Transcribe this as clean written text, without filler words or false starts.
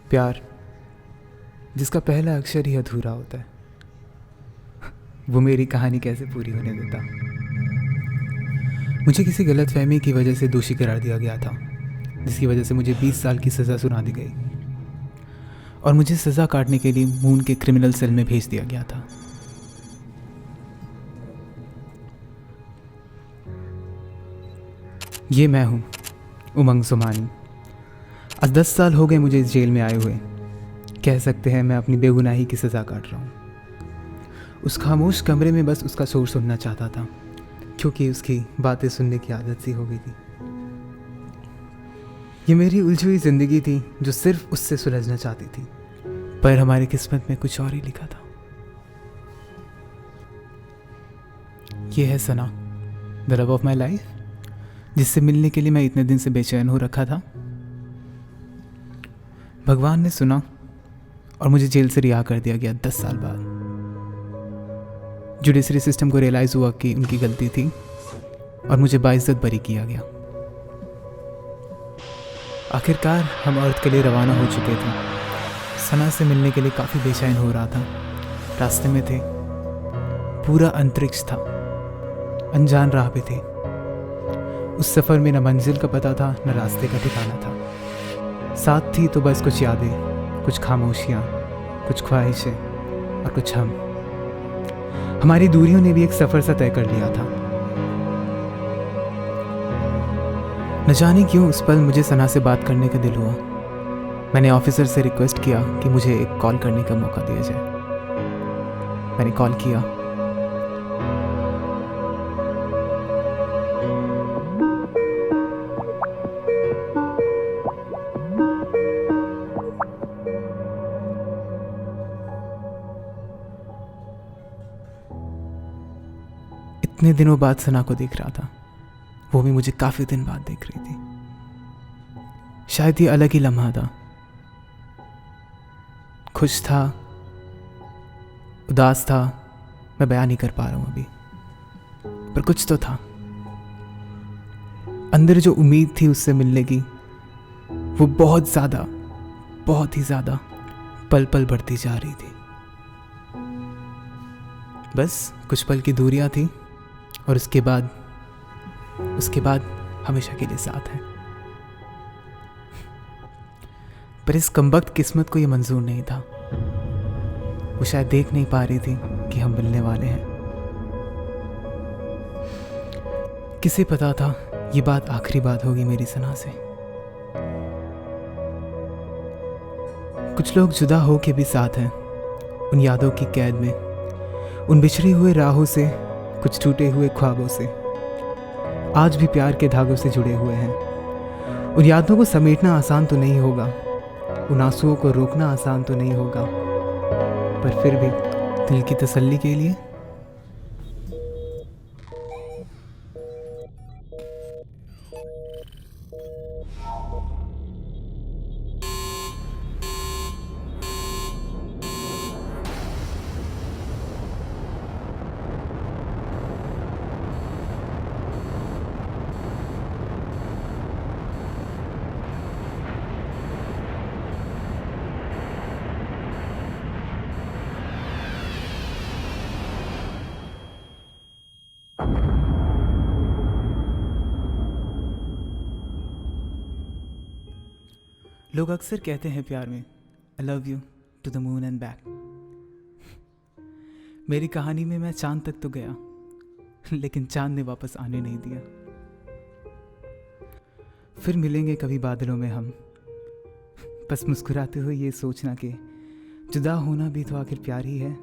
प्यार जिसका पहला अक्षर ही अधूरा होता है, वो मेरी कहानी कैसे पूरी होने देता। मुझे किसी गलतफहमी की वजह से दोषी करार दिया गया था, जिसकी वजह से मुझे 20 साल की सज़ा सुना दी गई और मुझे सज़ा काटने के लिए मून के क्रिमिनल सेल में भेज दिया गया था। ये मैं हूँ, उमंग जुमानी। आज 10 साल हो गए मुझे इस जेल में आए हुए। कह सकते हैं मैं अपनी बेगुनाही की सज़ा काट रहा हूँ। उस खामोश कमरे में बस उसका शोर सुनना चाहता था, क्योंकि उसकी बातें सुनने की आदत सी हो गई थी। ये मेरी उलझी हुई ज़िंदगी थी जो सिर्फ उससे सुलझना चाहती थी, पर हमारी किस्मत में कुछ और ही लिखा था। ये है Sana, the love of my life, जिससे मिलने के लिए मैं इतने दिन से बेचैन हो रखा था। भगवान ने सुना और मुझे जेल से रिहा कर दिया गया 10 साल बाद। जुडिशरी सिस्टम को रियलाइज़ हुआ कि उनकी गलती थी और मुझे बाइज्जत बरी किया गया। आखिरकार हम अर्थ के लिए रवाना हो चुके थे। सना से मिलने के लिए काफ़ी बेचैन हो रहा था। रास्ते में थे, पूरा अंतरिक्ष था, अनजान राह पे थे। उस सफ़र में न मंजिल का पता था, न रास्ते का ठिकाना था। साथ थी तो बस कुछ यादें, कुछ खामोशियाँ, कुछ ख्वाहिशें और कुछ हम। हमारी दूरियों ने भी एक सफ़र सा तय कर लिया था। न जाने क्यों उस पल मुझे सना से बात करने का दिल हुआ। मैंने ऑफिसर से रिक्वेस्ट किया कि मुझे एक कॉल करने का मौका दिया जाए। मैंने कॉल किया। इतने दिनों बाद सना को देख रहा था, वो भी मुझे काफ़ी दिन बाद देख रही थी। शायद ये अलग ही लम्हा था। खुश था, उदास था, मैं बयान नहीं कर पा रहा हूँ अभी, पर कुछ तो था। अंदर जो उम्मीद थी उससे मिलने की, वो बहुत ज़्यादा, बहुत ही ज़्यादा पल पल बढ़ती जा रही थी। बस कुछ पल की दूरियां थी और उसके बाद हमेशा के लिए साथ है। पर इस कमबख्त किस्मत को ये मंजूर नहीं था। वो शायद देख नहीं पा रही थी कि हम मिलने वाले हैं। किसे पता था ये बात आखिरी बात होगी मेरी सना से। कुछ लोग जुदा हो के भी साथ हैं, उन यादों की कैद में, उन बिछड़ी हुए राहों से, कुछ टूटे हुए ख्वाबों से। आज भी प्यार के धागों से जुड़े हुए हैं। उन यादों को समेटना आसान तो नहीं होगा, उन आंसुओं को रोकना आसान तो नहीं होगा, पर फिर भी दिल की तसल्ली के लिए लोग अक्सर कहते हैं प्यार में, I love you to the moon and back. मेरी कहानी में मैं चांद तक तो गया, लेकिन चांद ने वापस आने नहीं दिया। फिर मिलेंगे कभी बादलों में हम, बस मुस्कुराते हुए ये सोचना कि जुदा होना भी तो आखिर प्यार ही है।